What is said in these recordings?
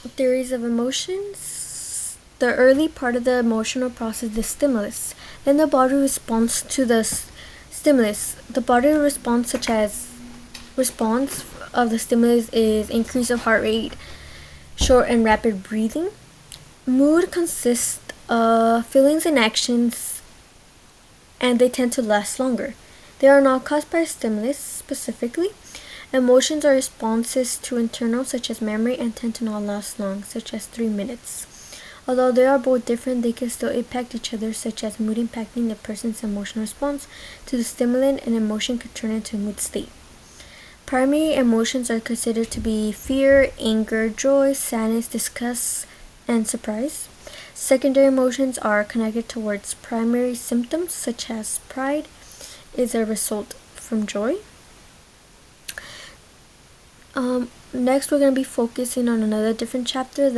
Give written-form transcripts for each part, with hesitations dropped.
theories of emotions. The early part of the emotional process is stimulus. Then the body responds to the stimulus. The body response, such as response of the stimulus, is increase of heart rate, short and rapid breathing. Mood consists of feelings and actions, and they tend to last longer. They are not caused by stimulus specifically. Emotions are responses to internal, such as memory, and tend to not last long, such as 3 minutes. Although they are both different, they can still impact each other, such as mood impacting the person's emotional response to the stimulant, and emotion could turn into a mood state. Primary emotions are considered to be fear, anger, joy, sadness, disgust, and surprise. Secondary emotions are connected towards primary symptoms, such as pride is a result from joy. Next, we're going to be focusing on another different chapter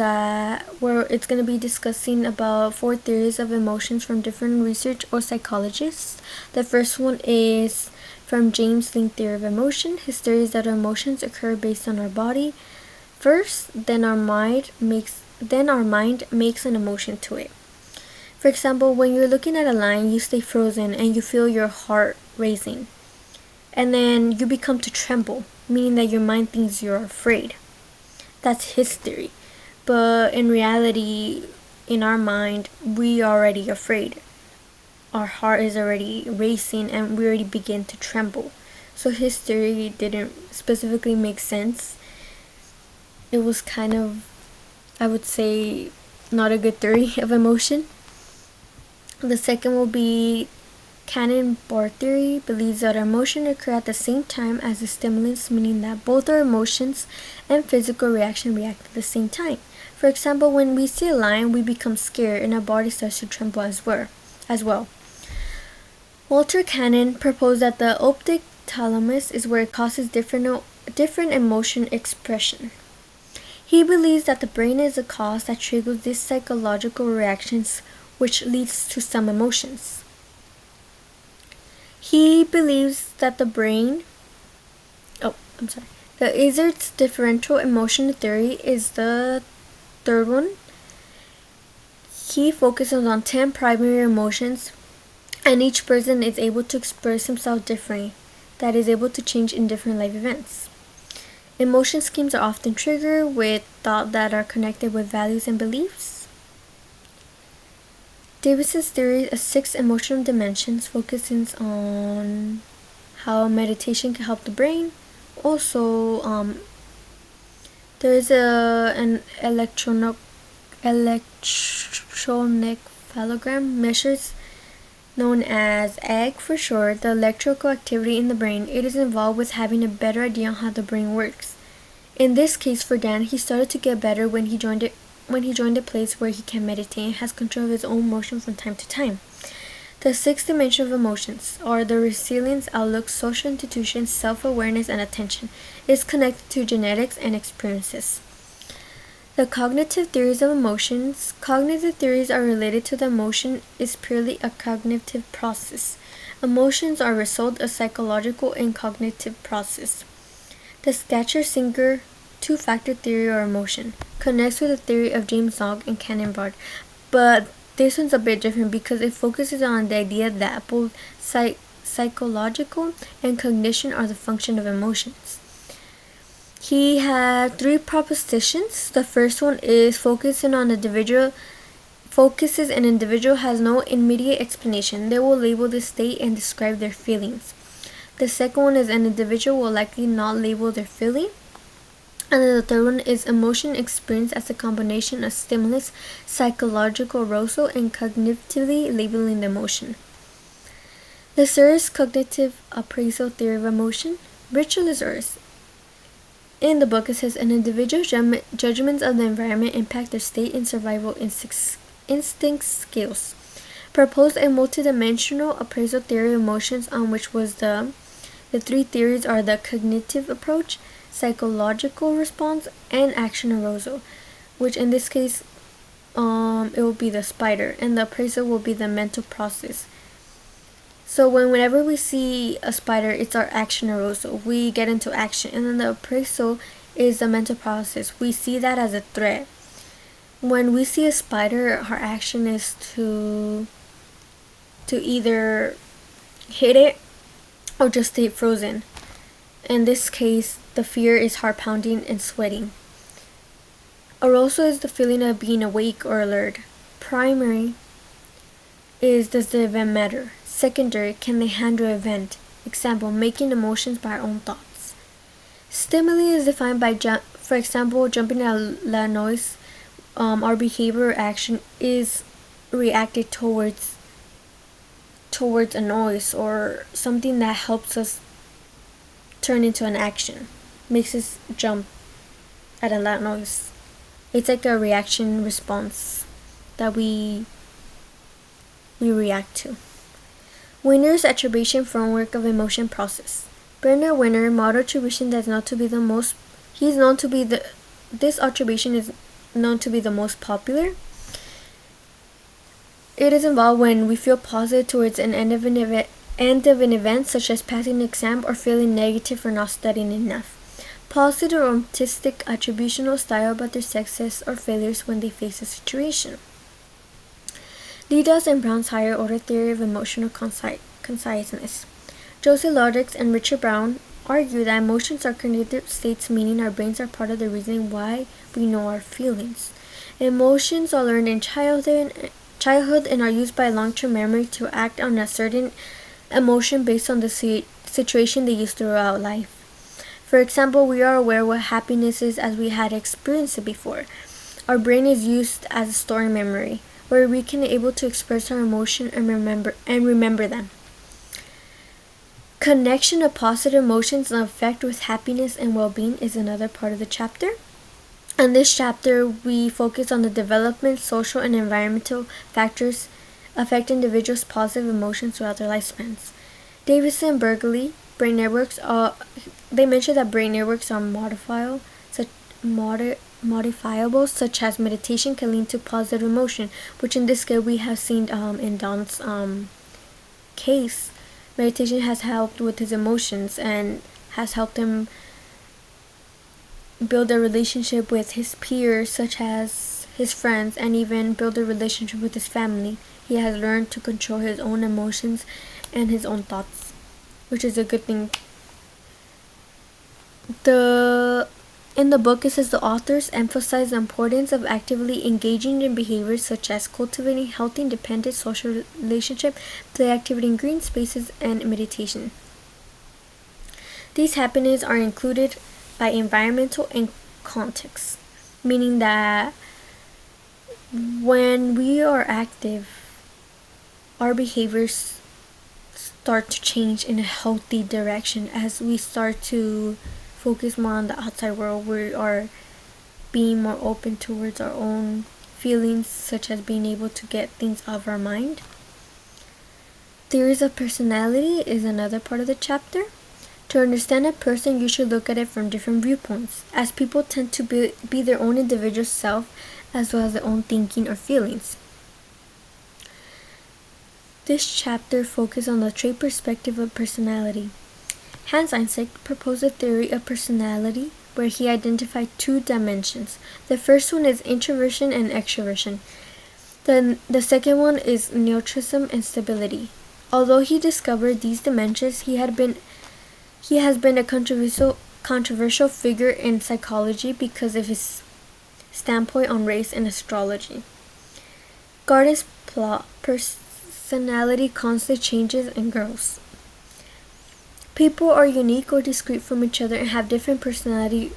where it's going to be discussing about 4 theories of emotions from different research or psychologists. The first one is from James Link theory of emotion. His theory is that our emotions occur based on our body first, then our mind makes an emotion to it. For example, when you're looking at a line, you stay frozen and you feel your heart racing. And then you become to tremble, meaning that your mind thinks you're afraid. That's his theory. But in reality, in our mind, we are already afraid. Our heart is already racing and we already begin to tremble. So his theory didn't specifically make sense. It was kind of, I would say, not a good theory of emotion. The second will be Cannon-Barr theory. Believes that our emotions occur at the same time as the stimulus, meaning that both our emotions and physical reaction react at the same time. For example, when we see a lion, we become scared and our body starts to tremble as well. Walter Cannon proposed that the optic thalamus is where it causes different emotion expression. He believes that the brain is the cause that triggers these psychological reactions, which leads to some emotions. He believes that the Izzard's differential emotion theory is the third one. He focuses on 10 primary emotions, and each person is able to express himself differently, that is able to change in different life events. Emotion schemes are often triggered with thoughts that are connected with values and beliefs. Davis's theory of 6 emotional dimensions focuses on how meditation can help the brain. Also, there is an electronic encephalogram measures known as EEG for short, the electrical activity in the brain. It is involved with having a better idea on how the brain works. In this case, for Dan, he started to get better when he joined a place where he can meditate and has control of his own emotion from time to time. The 6 dimensions of emotions are the resilience, outlook, social institutions, self-awareness, and attention. It is connected to genetics and experiences. The cognitive theories of emotions. Cognitive theories are related to the emotion is purely a cognitive process. Emotions are a result of psychological and cognitive process. The Schachter-Singer 2-factor theory or emotion connects with the theory of James Locke and Cannon-Barr, but this one's a bit different because it focuses on the idea that both psychological and cognition are the function of emotions. He had 3 propositions. The first one is focuses an individual has no immediate explanation. They will label the state and describe their feelings. The second one is an individual will likely not label their feeling. And then the third one is emotion experienced as a combination of stimulus, psychological arousal, and cognitively labeling the emotion. The Sears cognitive appraisal theory of emotion. Richard Lazarus. In the book, it says an individual's judgments of the environment impact their state and survival instinct skills. Proposed a multidimensional appraisal theory of emotions on which was the 3 theories are the cognitive approach, psychological response, and action arousal, which in this case it will be the spider, and the appraisal will be the mental process. So whenever we see a spider, it's our action arousal. We get into action, and then the appraisal is the mental process. We see that as a threat, when we see a spider, our action is to either hit it or just stay frozen. In this case, the fear is heart pounding and sweating. Arousal is the feeling of being awake or alert. Primary is, does the event matter? Secondary, can they handle an event? Example, making emotions by our own thoughts. Stimuli is defined by, for example, jumping at a loud noise. Our behavior or action is reacted towards a noise or something that helps us turn into an action, makes us jump at a loud noise. It's like a reaction response that we react to. Winner's attribution framework of emotion process. Bernard Winner, model attribution that's known to be the most. This attribution is known to be the most popular. It is involved when we feel positive towards an end of an event, such as passing an exam, or feeling negative for not studying enough. Positive or optimistic attributional style about their success or failures when they face a situation. Liddell's and Brown's higher order theory of emotional conciseness. Joseph Lodix and Richard Brown argue that emotions are cognitive states, meaning our brains are part of the reason why we know our feelings. Emotions are learned in childhood and are used by long-term memory to act on a certain emotion based on the situation they use throughout life. For example, we are aware what happiness is as we had experienced it before. Our brain is used as a storing memory, where we can able to express our emotion and remember them. Connection of positive emotions and effect with happiness and well-being is another part of the chapter. In this chapter, we focus on the development, social, and environmental factors affect individuals' positive emotions throughout their lifespans. Davidson and Bergely, brain networks, they mention that brain networks are modifiable, such as meditation can lead to positive emotion, which in this case we have seen in Don's case. Meditation has helped with his emotions and has helped him build a relationship with his peers, such as his friends, and even build a relationship with his family. He has learned to control his own emotions and his own thoughts, which is a good thing. In the book, it says the authors emphasize the importance of actively engaging in behaviors such as cultivating healthy, independent social relationship, play activity in green spaces, and meditation. These happenings are included by environmental and context, meaning that when we are active, our behaviors start to change in a healthy direction as we start to focus more on the outside world. We are being more open towards our own feelings, such as being able to get things out of our mind. Theories of personality is another part of the chapter. To understand a person, you should look at it from different viewpoints, as people tend to be their own individual self as well as their own thinking or feelings. This chapter focuses on the trait perspective of personality. Hans Eysenck proposed a theory of personality where he identified two dimensions. The first one is introversion and extroversion. Then the second one is neutrism and stability. Although he discovered these dimensions, he has been a controversial figure in psychology because of his standpoint on race and astrology. Garden's personality constantly changes and grows. People are unique or discrete from each other and have different personality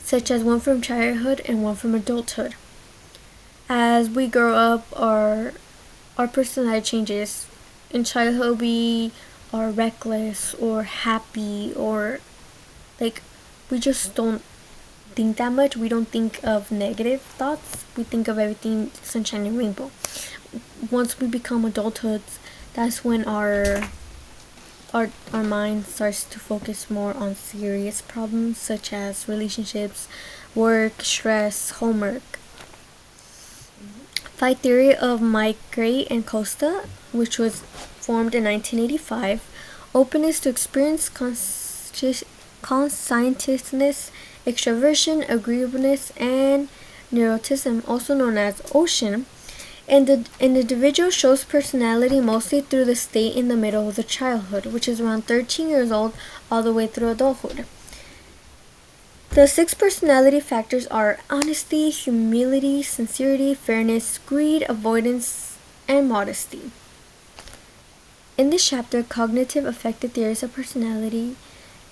such as one from childhood and one from adulthood. As we grow up, our personality changes. In childhood, we are reckless or happy, or we just don't think that much. We don't think of negative thoughts. We think of everything sunshine and rainbow. Once we become adulthood, that's when our mind starts to focus more on serious problems such as relationships, work, stress, homework. By theory of Mike Gray and Costa, which was formed in 1985, openness to experience, conscientiousness, extroversion, agreeableness, and neuroticism, also known as Ocean, and the individual shows personality mostly through the state in the middle of the childhood, which is around 13 years old all the way through adulthood. The 6 personality factors are honesty, humility, sincerity, fairness, greed, avoidance, and modesty. In this chapter, Cognitive Affective Theories of Personality,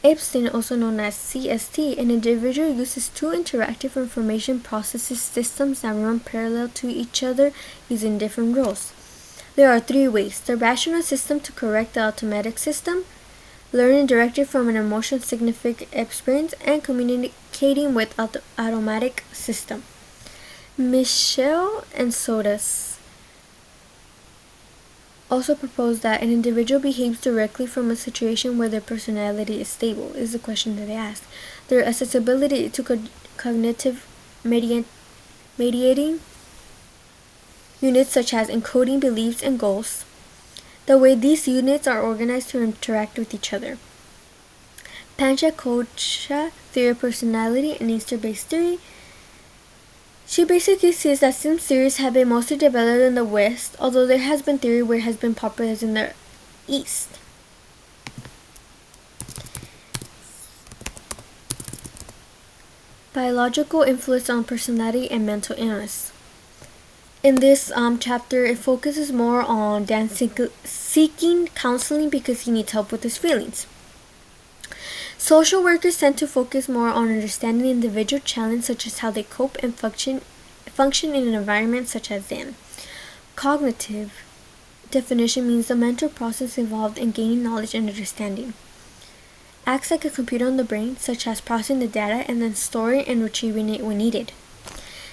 Epstein, also known as CST, an individual uses 2 interactive information processes systems that run parallel to each other using different roles. There are 3 ways: the rational system to correct the automatic system, learning directly from an emotion significant experience, and communicating with the automatic system. Michel and Sodas also propose that an individual behaves directly from a situation where their personality is stable, is the question that they ask. Their accessibility to cognitive mediating units such as encoding beliefs and goals, the way these units are organized to interact with each other. Pancha-Kocha theory of personality and Easter-based theory. She basically says that since theories have been mostly developed in the West, although there has been theory where it has been popularized in the East. Biological influence on personality and mental illness. In this chapter, it focuses more on Dan seeking counseling because he needs help with his feelings. Social workers tend to focus more on understanding the individual challenge, such as how they cope and function in an environment such as Zen. Cognitive definition means the mental process involved in gaining knowledge and understanding. Acts like a computer on the brain, such as processing the data and then storing and retrieving it when needed.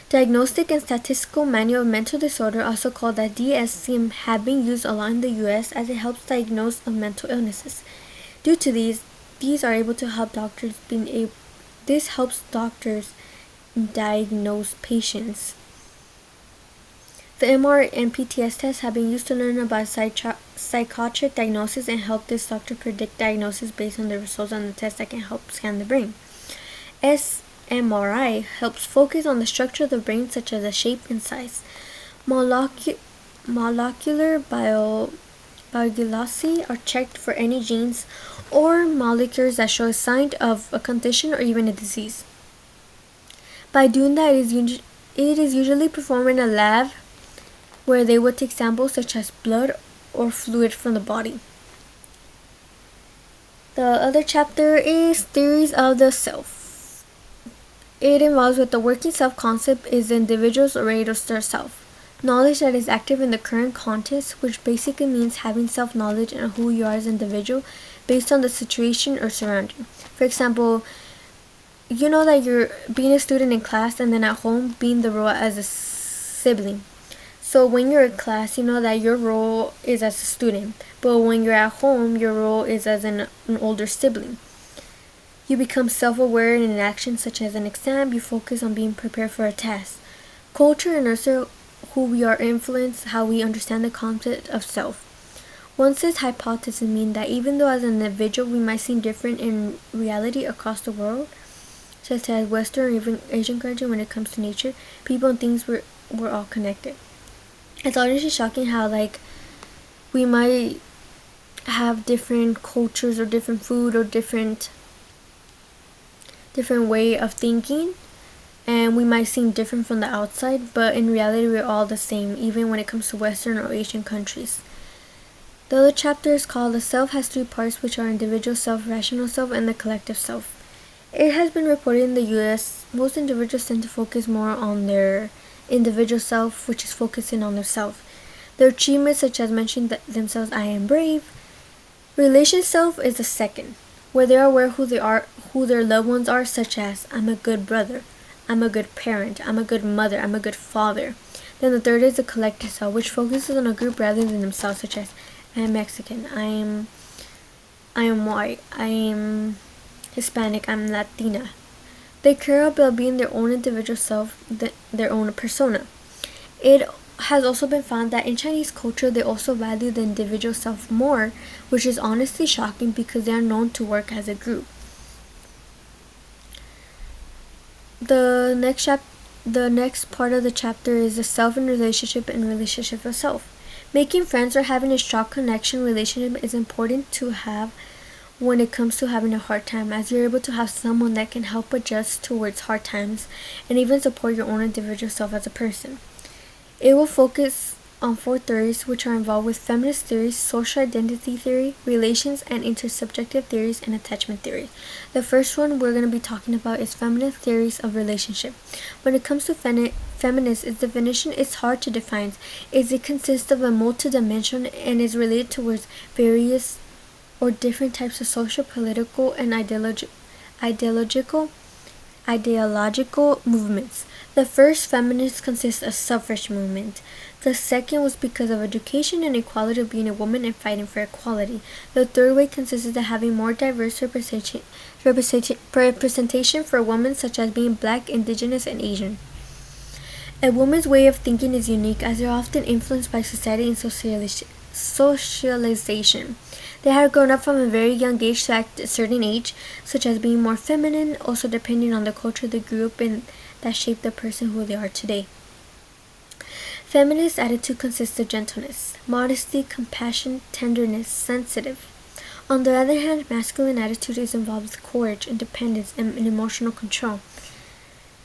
Diagnostic and Statistical Manual of Mental Disorder, also called the DSM, have been used a lot in the US as it helps diagnose of mental illnesses. Due to these are able to help doctors this helps doctors diagnose patients. The MR and PTS tests have been used to learn about psychiatric diagnosis and help this doctor predict diagnosis based on the results on the test that can help scan the brain. fMRI helps focus on the structure of the brain, such as the shape and size. Molecular biology are checked for any genes or molecules that show a sign of a condition or even a disease. By doing that, it is usually performed in a lab where they would take samples such as blood or fluid from the body. The other chapter is Theories of the Self. It involves what the working self concept is the individual's original self. Knowledge that is active in the current context, which basically means having self-knowledge and who you are as an individual based on the situation or surrounding. For example, you know that you're being a student in class and then at home being the role as a sibling. So when you're in class, you know that your role is as a student, but when you're at home, your role is as an older sibling. You become self-aware in an action such as an exam. You focus on being prepared for a test. Culture and also who we are influenced, how we understand the concept of self. One such hypothesis means that even though as an individual we might seem different in reality across the world, such as Western or even Asian country when it comes to nature, people and things we're all connected. It's honestly shocking how we might have different cultures or different food or different way of thinking, and we might seem different from the outside, but in reality we're all the same, even when it comes to Western or Asian countries. The other chapter is called The Self has 3 parts, which are individual self, rational self, and the collective self. It has been reported in the US, most individuals tend to focus more on their individual self, which is focusing on their self. Their achievements, such as mentioning themselves, I am brave. Relation self is the second, where they are aware who they are, who their loved ones are, such as I'm a good brother, I'm a good parent, I'm a good mother, I'm a good father. Then the third is the collective self, which focuses on a group rather than themselves, such as I am Mexican, I am white, I am Hispanic, I'm Latina. They care about being their own individual self, their own persona. It has also been found that in Chinese culture they also value the individual self more, which is honestly shocking because they are known to work as a group. The next the next part of the chapter is the self and relationship of self. Making friends or having a strong connection relationship is important to have when it comes to having a hard time, as you're able to have someone that can help adjust towards hard times and even support your own individual self as a person. It will focus on 4 theories which are involved with feminist theories, social identity theory, relations and intersubjective theories, and attachment theory. The first one we're going to be talking about is feminist theories of relationship. When it comes to feminist, its definition is hard to define, as it consists of a multi-dimension and is related towards various or different types of social, political, and ideological movements. The first feminist consists of suffrage movement. The second was because of education and equality of being a woman and fighting for equality. The third way consisted of having more diverse representation for women, such as being black, indigenous, and Asian. A woman's way of thinking is unique, as they are often influenced by society and socialization. They have grown up from a very young age to act at a certain age, such as being more feminine, also depending on the culture they grew up in that shaped the person who they are today. Feminist attitude consists of gentleness, modesty, compassion, tenderness, sensitive. On the other hand, masculine attitude is involved with courage, independence, and emotional control.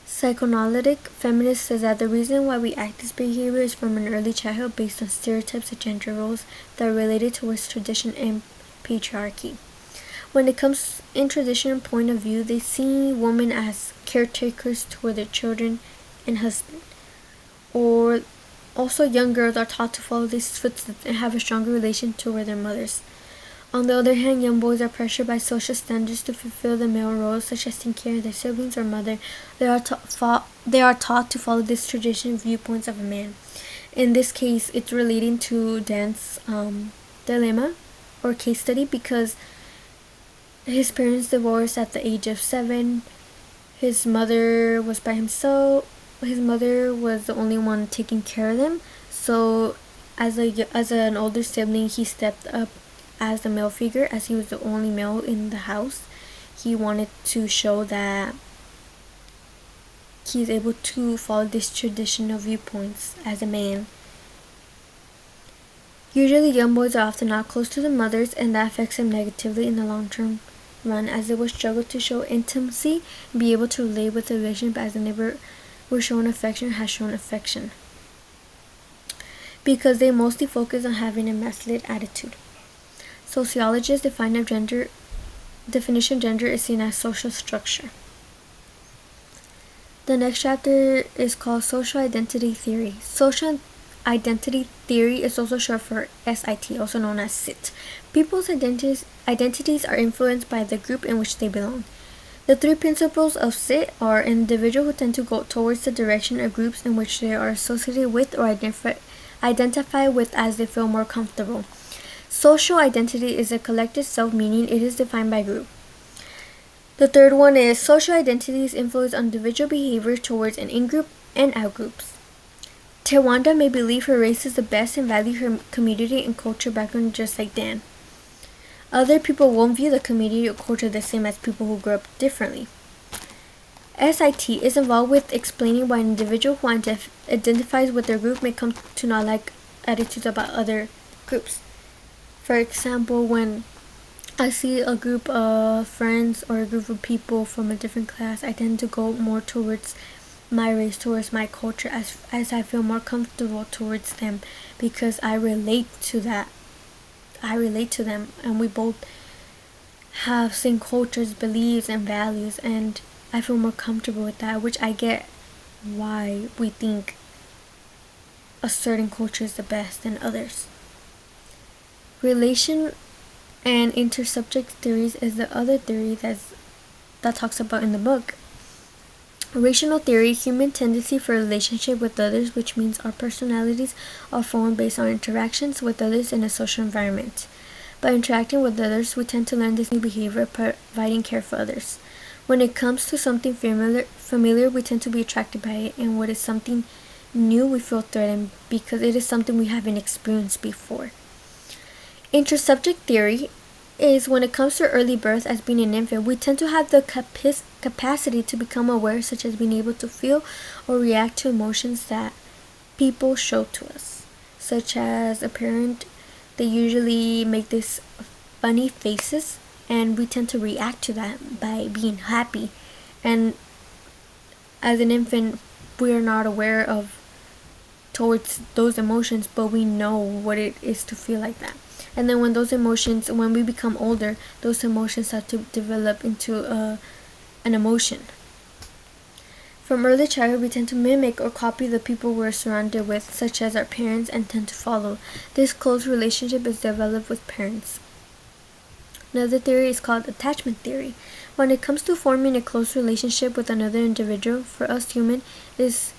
Psychoanalytic feminist says that the reason why we act this behavior is from an early childhood based on stereotypes of gender roles that are related towards tradition and patriarchy. When it comes in traditional point of view, they see women as caretakers toward their children and husband. Or also young girls are taught to follow these footsteps and have a stronger relation toward their mothers. On the other hand, young boys are pressured by social standards to fulfill the male roles, such as taking care of their siblings or mother. They are taught to follow this tradition viewpoints of a man. In this case, it's relating to Dan's dilemma or case study, because his parents divorced at the age of 7. His mother was by himself. His mother was the only one taking care of them. So, as an older sibling, he stepped up as the male figure, as he was the only male in the house. He wanted to show that he's able to follow this traditional viewpoints as a man. Usually young boys are often not close to their mothers, and that affects them negatively in the long-term run, as they will struggle to show intimacy and be able to relate with the relationship as they never were shown affection or has shown affection, because they mostly focus on having a masculine attitude. Sociologists definition of gender is seen as social structure. The next chapter is called Social Identity Theory. Social Identity Theory is also short for SIT, also known as SIT. People's identities are influenced by the group in which they belong. The 3 principles of SIT are an individual who tend to go towards the direction of groups in which they are associated with or identify with as they feel more comfortable. Social identity is a collective self, meaning it is defined by group. The third one is social identities influence individual behavior towards an in-group and out-groups. Tawanda may believe her race is the best and value her community and culture background just like Dan. Other people won't view the community or culture the same as people who grew up differently. SIT is involved with explaining why an individual who identifies with their group may come to not like attitudes about other groups. For example, when I see a group of friends or a group of people from a different class, I tend to go more towards my race, towards my culture, as I feel more comfortable towards them, because I relate to that. I relate to them, and we both have same cultures, beliefs, and values, and I feel more comfortable with that, which I get why we think a certain culture is the best than others. Relation and intersubject theories is the other theory that talks about in the book. Rational theory, human tendency for relationship with others, which means our personalities are formed based on interactions with others in a social environment. By interacting with others, we tend to learn this new behavior, providing care for others. When it comes to something familiar, we tend to be attracted by it, and what is something new, we feel threatened because it is something we haven't experienced before. Intersubject theory is when it comes to early birth as being an infant, we tend to have the capacity to become aware, such as being able to feel or react to emotions that people show to us. Such as a parent, they usually make these funny faces and we tend to react to that by being happy. And as an infant, we are not aware of towards those emotions, but we know what it is to feel like that. And then when we become older, those emotions start to develop into an emotion. From early childhood, we tend to mimic or copy the people we're surrounded with, such as our parents, and tend to follow. This close relationship is developed with parents. Another theory is called attachment theory. When it comes to forming a close relationship with another individual, for us humans, it's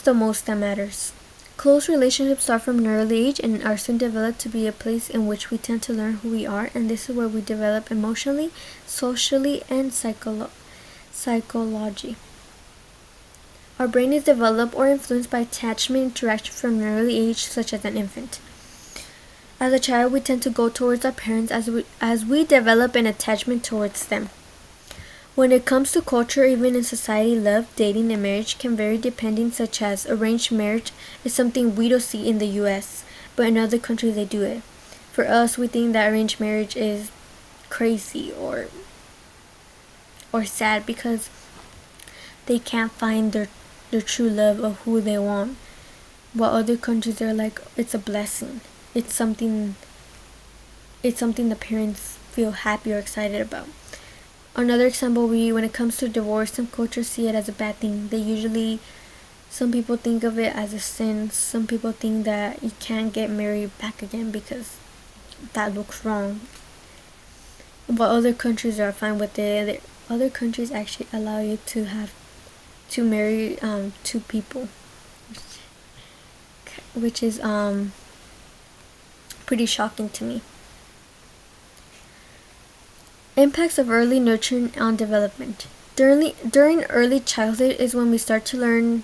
the most that matters. Close relationships start from an early age and are soon developed to be a place in which we tend to learn who we are, and this is where we develop emotionally, socially, and psychology. Our brain is developed or influenced by attachment interaction from an early age, such as an infant. As a child, we tend to go towards our parents as we develop an attachment towards them. When it comes to culture, even in society, love, dating, and marriage can vary depending, such as arranged marriage is something we don't see in the US, but in other countries they do it. For us, we think that arranged marriage is crazy or sad because they can't find their true love of who they want. While other countries are like, it's a blessing. It's something the parents feel happy or excited about. Another example, when it comes to divorce, some cultures see it as a bad thing. Some people think of it as a sin. Some people think that you can't get married back again because that looks wrong. But other countries are fine with it. Other countries actually allow you to marry two people, which is pretty shocking to me. Impacts of early nurturing on development. During early childhood is when we start to learn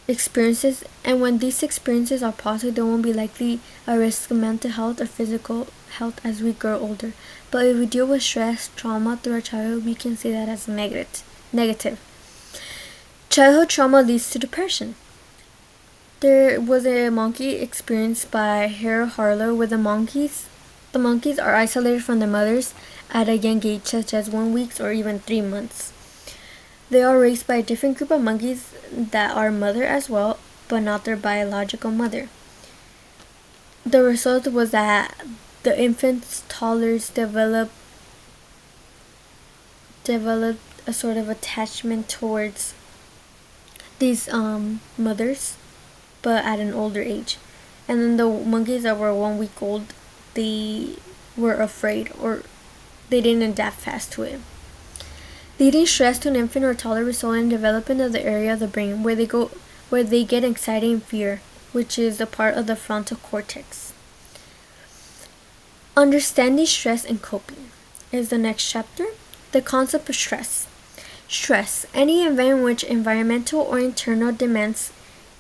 experiences, and when these experiences are positive, there won't be likely a risk of mental health or physical health as we grow older. But if we deal with stress, trauma through our childhood, we can see that as negative. Childhood trauma leads to depression. There was a monkey experience by Harold Harlow where the monkeys are isolated from their mothers at a young age, such as 1 week or even 3 months. They are raised by a different group of monkeys that are mother as well, but not their biological mother. The result was that the infant's toddlers developed a sort of attachment towards these mothers, but at an older age. And then the monkeys that were 1 week old, they were afraid or they didn't adapt fast to it. Leading stress to an infant or toddler results in development of the area of the brain where they get anxiety and fear, which is a part of the frontal cortex. Understanding stress and coping is the next chapter. The concept of stress. Stress, any event in which environmental or internal demands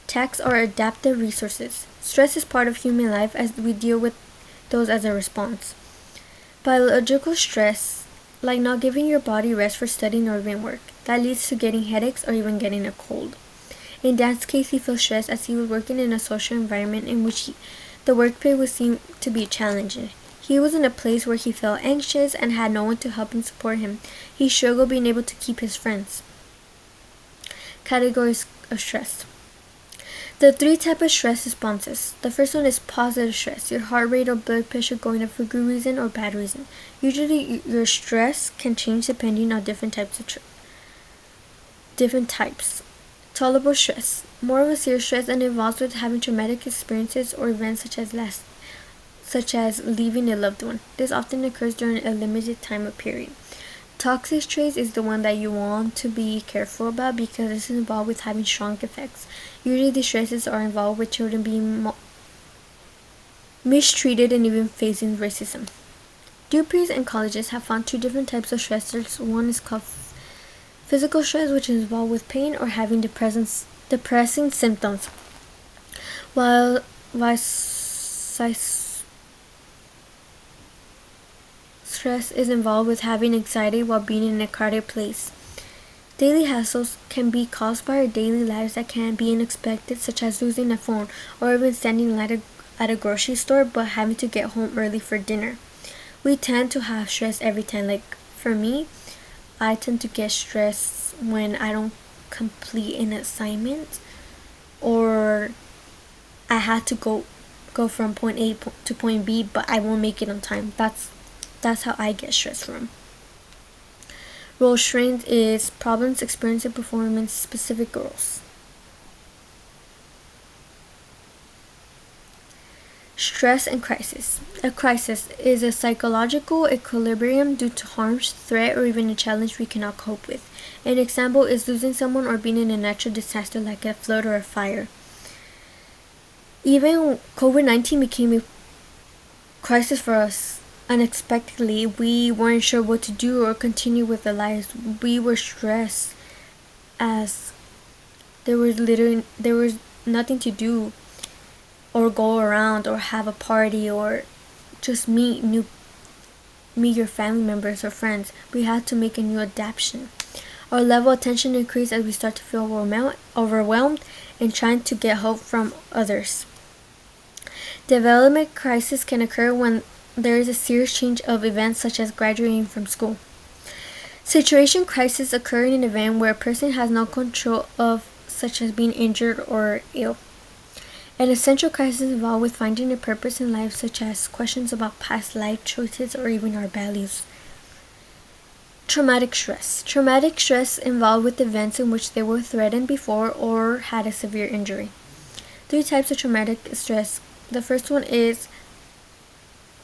tax our adaptive resources. Stress is part of human life as we deal with those as a response. Biological stress, like not giving your body rest for studying or even work, that leads to getting headaches or even getting a cold. In Dan's case, he feels stressed as he was working in a social environment in which the workplace would seem to be challenging. He was in a place where he felt anxious and had no one to help and support him. He struggled being able to keep his friends. Categories of stress. The 3 types of stress responses. The first one is positive stress. Your heart rate or blood pressure going up for good reason or bad reason. Usually your stress can change depending on different types. Tolerable stress. More of a serious stress and involves with having traumatic experiences or events such as leaving a loved one. This often occurs during a limited time or period. Toxic stress is the one that you want to be careful about because this is involved with having strong effects. Usually these stresses are involved with children being mistreated and even facing racism. Duprees and colleges have found 2 different types of stressors. One is called physical stress, which is involved with pain or having depressing symptoms, while stress is involved with having anxiety while being in a crowded place. Daily hassles can be caused by our daily lives that can be unexpected, such as losing a phone or even standing in line at a grocery store but having to get home early for dinner. We tend to have stress every time. Like for me, I tend to get stressed when I don't complete an assignment or I had to go from point A to point B, but I won't make it on time. That's how I get stressed from. Role strain is problems experienced in performance specific roles. Stress and crisis. A crisis is a psychological equilibrium due to harm, threat, or even a challenge we cannot cope with. An example is losing someone or being in a natural disaster like a flood or a fire. Even COVID-19 became a crisis for us unexpectedly. We weren't sure what to do or continue with our lives. We were stressed as there was nothing to do or go around or have a party or just meet your family members or friends. We had to make a new adaptation. Our level of tension increased as we start to feel overwhelmed and trying to get help from others. Development crisis can occur when there is a serious change of events such as graduating from school. Situation crisis occur in an event where a person has no control of, such as being injured or ill. An essential crisis involved with finding a purpose in life, such as questions about past life choices or even our values. Traumatic stress. Traumatic stress involved with events in which they were threatened before or had a severe injury. 3 types of traumatic stress. The first one is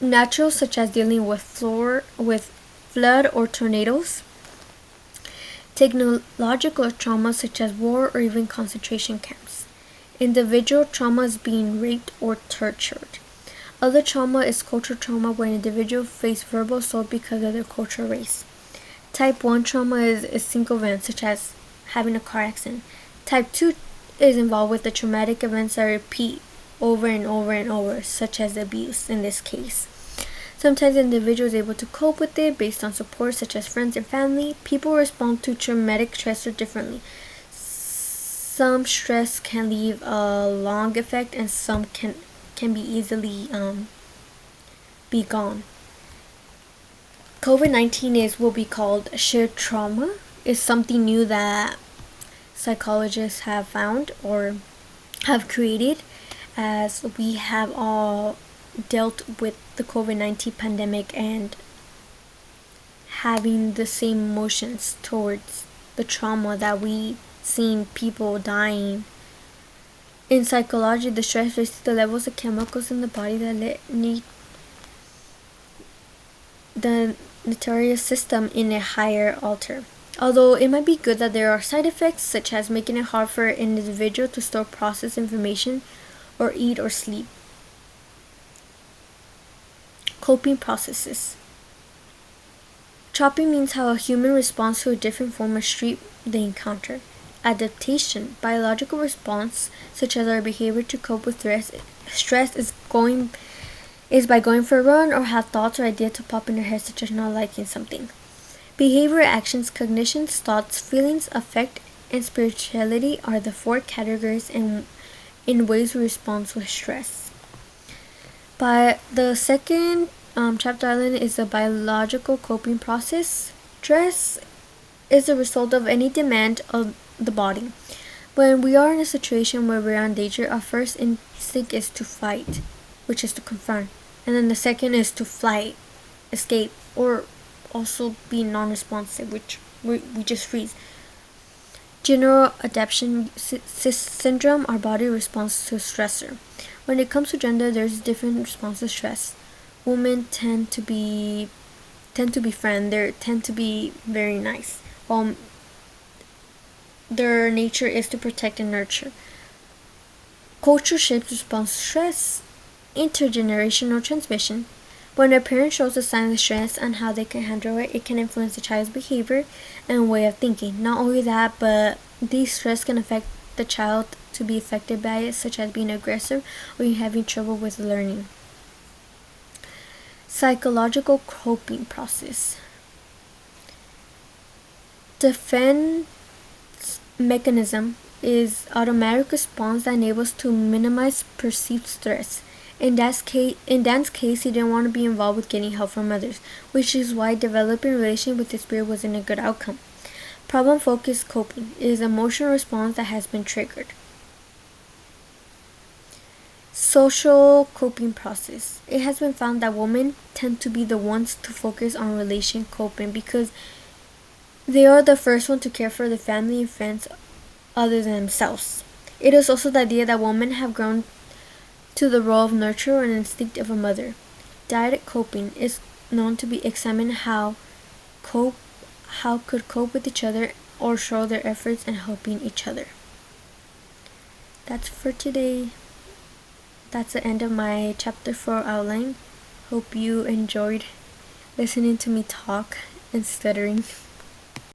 natural, such as dealing with flood or tornadoes. Technological trauma, such as war or even concentration camps. Individual trauma is being raped or tortured. Other trauma is cultural trauma, where an individual face verbal assault because of their cultural race. Type 1 trauma is a single event, such as having a car accident. Type 2 is involved with the traumatic events that repeat over and over and over, such as abuse in this case. Sometimes the individual is able to cope with it based on support, such as friends and family. People respond to traumatic stressor differently. Some stress can leave a long effect and some can be easily be gone. COVID-19 is what we called shared trauma. It's something new that psychologists have found or have created, as we have all dealt with the COVID-19 pandemic and having the same emotions towards the trauma that we seen people dying. In psychology, the stress raises the levels of chemicals in the body that need the notorious system in a higher alter. Although it might be good that there are side effects, such as making it hard for an individual to store process information or eat or sleep. Coping processes. Chopping means how a human responds to a different form of street they encounter. Adaptation, biological response, such as our behavior to cope with stress is by going for a run or have thoughts or ideas to pop in your head, such as not liking something. Behavior, actions, cognitions, thoughts, feelings, affect, and spirituality are the 4 categories in ways we respond with stress. But the second chapter island is a biological coping process. Stress is the result of any demand of the body. When we are in a situation where we are in danger, our first instinct is to fight, which is to confront. And then the second is to flight, escape, or also be non-responsive, which we just freeze. General adaptation syndrome, our body responds to stressor. When it comes to gender, there's different responses to stress. Women tend to be friend. They tend to be very nice. Their nature is to protect and nurture. Culture shapes response to stress. Intergenerational transmission. When a parent shows a sign of stress and how they can handle it, it can influence the child's behavior and way of thinking. Not only that, but these stress can affect the child to be affected by it, such as being aggressive or having trouble with learning. Psychological coping process. Defense mechanism is automatic response that enables to minimize perceived stress. In Dan's case, he didn't want to be involved with getting help from others, which is why developing a relationship with his spirit wasn't a good outcome. Problem-focused coping is emotional response that has been triggered. Social coping process. It has been found that women tend to be the ones to focus on relation coping because they are the first one to care for the family and friends other than themselves. It is also the idea that women have grown to the role of nurturer and instinct of a mother. Dyadic coping is known to be examine how could cope with each other or show their efforts in helping each other. That's for today. That's the end of my chapter 4 outline. Hope you enjoyed listening to me talk and stuttering.